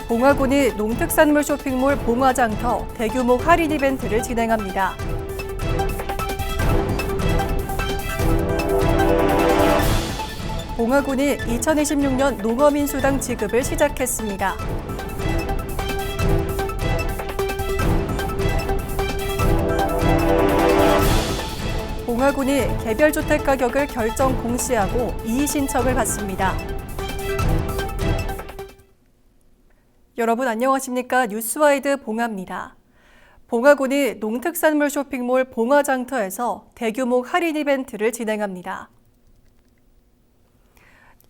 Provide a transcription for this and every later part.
봉화군이 농특산물 쇼핑몰 봉화장터 대규모 할인 이벤트를 진행합니다. 봉화군이 2026년 농어민수당 지급을 시작했습니다. 봉화군이 개별주택 가격을 결정 공시하고 이의 신청을 받습니다. 여러분 안녕하십니까? 뉴스와이드 봉화입니다. 봉화군이 농특산물 쇼핑몰 봉화장터에서 대규모 할인 이벤트를 진행합니다.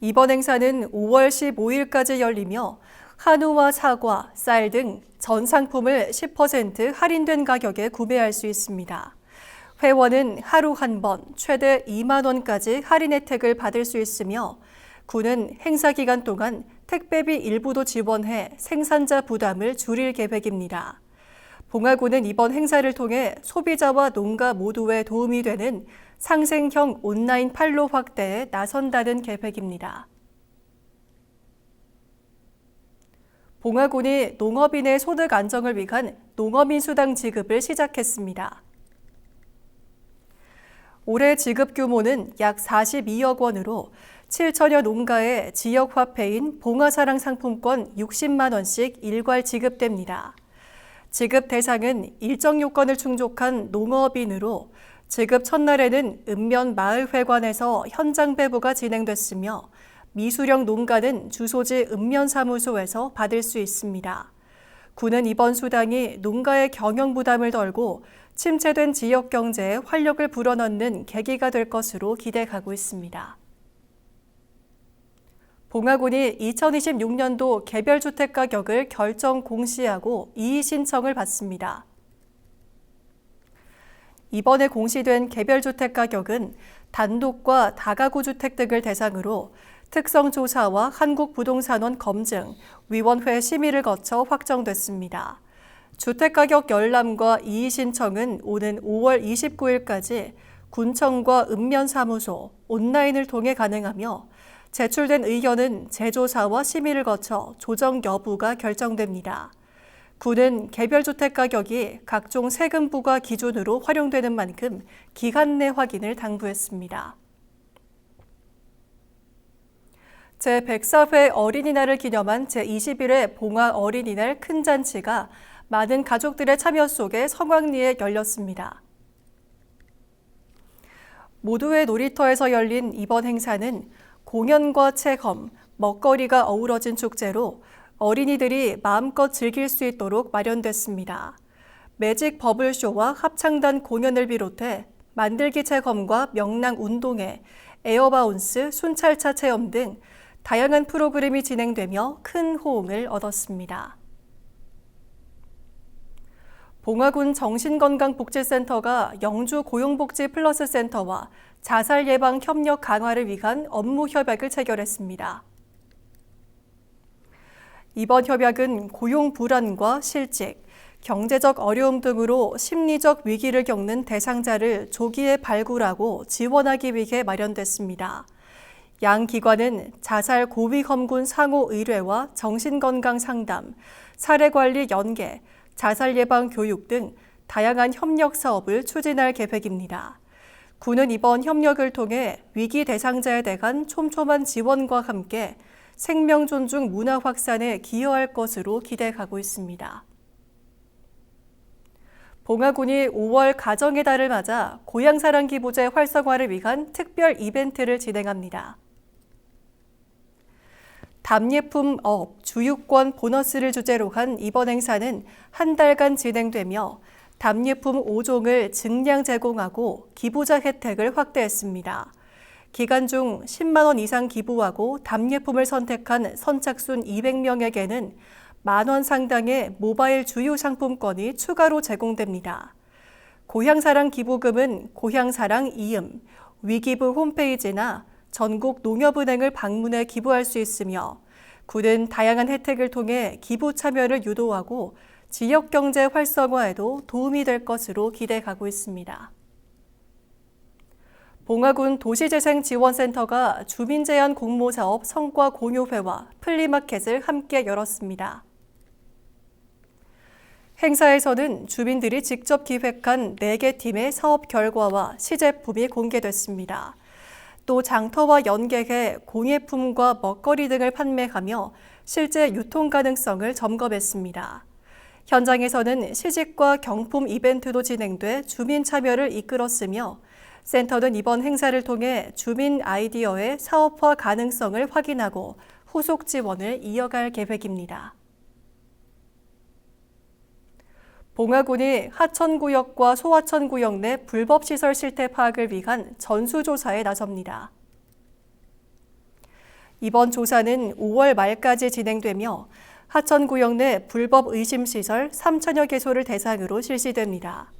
이번 행사는 5월 15일까지 열리며 한우와 사과, 쌀 등 전 상품을 10% 할인된 가격에 구매할 수 있습니다. 회원은 하루 한 번 최대 2만 원까지 할인 혜택을 받을 수 있으며 군은 행사 기간 동안 택배비 일부도 지원해 생산자 부담을 줄일 계획입니다. 봉화군은 이번 행사를 통해 소비자와 농가 모두에 도움이 되는 상생형 온라인 판로 확대에 나선다는 계획입니다. 봉화군이 농업인의 소득 안정을 위한 농어민수당 지급을 시작했습니다. 올해 지급 규모는 약 42억 원으로 7천여 농가의 지역 화폐인 봉화사랑 상품권 60만 원씩 일괄 지급됩니다. 지급 대상은 일정 요건을 충족한 농업인으로 지급 첫날에는 읍면 마을회관에서 현장 배부가 진행됐으며 미수령 농가는 주소지 읍면사무소에서 받을 수 있습니다. 군은 이번 수당이 농가의 경영 부담을 덜고 침체된 지역 경제에 활력을 불어넣는 계기가 될 것으로 기대하고 있습니다. 봉화군이 2026년도 개별주택 가격을 결정 공시하고 이의 신청을 받습니다. 이번에 공시된 개별주택 가격은 단독과 다가구 주택 등을 대상으로 특성조사와 한국부동산원 검증, 위원회 심의를 거쳐 확정됐습니다. 주택가격 열람과 이의 신청은 오는 5월 29일까지 군청과 읍면사무소, 온라인을 통해 가능하며 제출된 의견은 재조사와 심의를 거쳐 조정 여부가 결정됩니다. 군은 개별주택 가격이 각종 세금 부과 기준으로 활용되는 만큼 기간 내 확인을 당부했습니다. 제104회 어린이날을 기념한 제21회 봉화 어린이날 큰 잔치가 많은 가족들의 참여 속에 성황리에 열렸습니다. 모두의 놀이터에서 열린 이번 행사는 공연과 체험, 먹거리가 어우러진 축제로 어린이들이 마음껏 즐길 수 있도록 마련됐습니다. 매직 버블쇼와 합창단 공연을 비롯해 만들기 체험과 명랑 운동회, 에어바운스, 순찰차 체험 등 다양한 프로그램이 진행되며 큰 호응을 얻었습니다. 봉화군 정신건강복지센터가 영주 고용복지 플러스 센터와 자살 예방 협력 강화를 위한 업무 협약을 체결했습니다. 이번 협약은 고용 불안과 실직, 경제적 어려움 등으로 심리적 위기를 겪는 대상자를 조기에 발굴하고 지원하기 위해 마련됐습니다. 양 기관은 자살 고위 검군 상호 의뢰와 정신건강 상담, 사례관리 연계, 자살 예방 교육 등 다양한 협력 사업을 추진할 계획입니다. 군은 이번 협력을 통해 위기 대상자에 대한 촘촘한 지원과 함께 생명 존중 문화 확산에 기여할 것으로 기대하고 있습니다. 봉화군이 5월 가정의 달을 맞아 고향사랑 기부제 활성화를 위한 특별 이벤트를 진행합니다. 답례품 업, 주유권 보너스를 주제로 한 이번 행사는 한 달간 진행되며 답례품 5종을 증량 제공하고 기부자 혜택을 확대했습니다. 기간 중 10만 원 이상 기부하고 답례품을 선택한 선착순 200명에게는 만 원 상당의 모바일 주유 상품권이 추가로 제공됩니다. 고향사랑 기부금은 고향사랑 이음, 위기부 홈페이지나 전국 농협은행을 방문해 기부할 수 있으며 군은 다양한 혜택을 통해 기부 참여를 유도하고 지역 경제 활성화에도 도움이 될 것으로 기대하고 있습니다. 봉화군 도시재생지원센터가 주민제한 공모사업 성과 공유회와 플리마켓을 함께 열었습니다. 행사에서는 주민들이 직접 기획한 4개 팀의 사업 결과와 시제품이 공개됐습니다. 또 장터와 연계해 공예품과 먹거리 등을 판매하며 실제 유통 가능성을 점검했습니다. 현장에서는 시식과 경품 이벤트도 진행돼 주민 참여를 이끌었으며 센터는 이번 행사를 통해 주민 아이디어의 사업화 가능성을 확인하고 후속 지원을 이어갈 계획입니다. 봉화군이 하천구역과 소하천구역 내 불법시설 실태 파악을 위한 전수조사에 나섭니다. 이번 조사는 5월 말까지 진행되며 하천구역 내 불법 의심시설 3천여 개소를 대상으로 실시됩니다.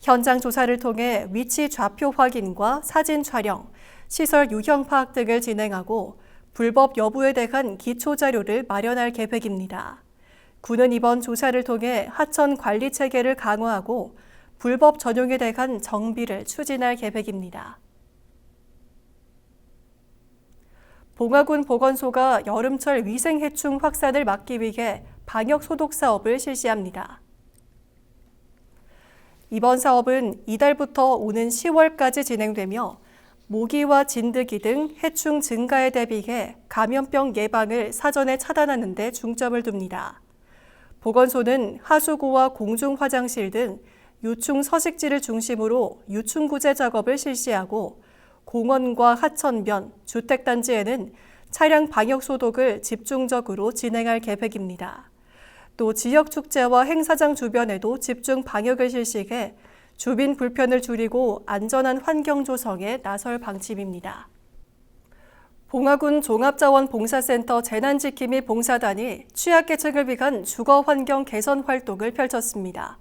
현장 조사를 통해 위치 좌표 확인과 사진 촬영, 시설 유형 파악 등을 진행하고 불법 여부에 대한 기초 자료를 마련할 계획입니다. 군은 이번 조사를 통해 하천 관리 체계를 강화하고 불법 전용에 대한 정비를 추진할 계획입니다. 봉화군 보건소가 여름철 위생해충 확산을 막기 위해 방역 소독 사업을 실시합니다. 이번 사업은 이달부터 오는 10월까지 진행되며 모기와 진드기 등 해충 증가에 대비해 감염병 예방을 사전에 차단하는 데 중점을 둡니다. 보건소는 하수구와 공중화장실 등 유충 서식지를 중심으로 유충구제 작업을 실시하고 공원과 하천변, 주택단지에는 차량 방역 소독을 집중적으로 진행할 계획입니다. 또 지역 축제와 행사장 주변에도 집중 방역을 실시해 주민 불편을 줄이고 안전한 환경 조성에 나설 방침입니다. 봉화군 종합자원봉사센터 재난지킴이 봉사단이 취약계층을 위한 주거환경 개선 활동을 펼쳤습니다.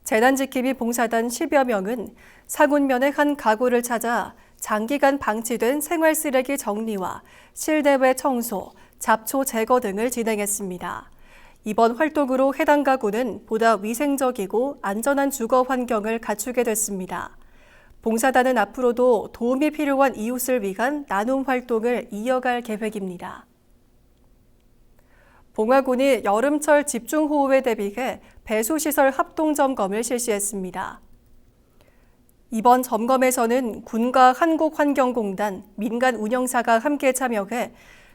재난지킴이 봉사단 10여 명은 상운면의 한 가구를 찾아 장기간 방치된 생활쓰레기 정리와 실내외 청소, 잡초 제거 등을 진행했습니다. 이번 활동으로 해당 가구는 보다 위생적이고 안전한 주거 환경을 갖추게 됐습니다. 봉사단은 앞으로도 도움이 필요한 이웃을 위한 나눔 활동을 이어갈 계획입니다. 봉화군이 여름철 집중호우에 대비해 배수시설 합동점검을 실시했습니다. 이번 점검에서는 군과 한국환경공단, 민간 운영사가 함께 참여해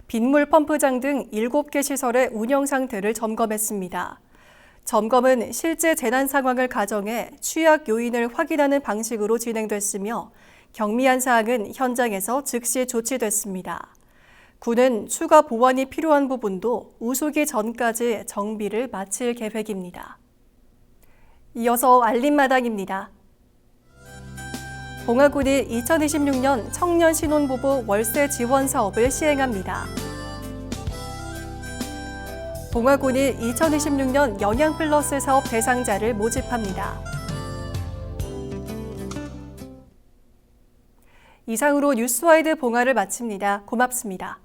빗물 펌프장 등 7개 시설의 운영 상태를 점검했습니다. 점검은 실제 재난 상황을 가정해 취약 요인을 확인하는 방식으로 진행됐으며 경미한 사항은 현장에서 즉시 조치됐습니다. 군은 추가 보완이 필요한 부분도 우수기 전까지 정비를 마칠 계획입니다. 이어서 알림마당입니다. 봉화군이 2026년 청년 신혼부부 월세 지원 사업을 시행합니다. 봉화군이 2026년 영양플러스 사업 대상자를 모집합니다. 이상으로 뉴스와이드 봉화를 마칩니다. 고맙습니다.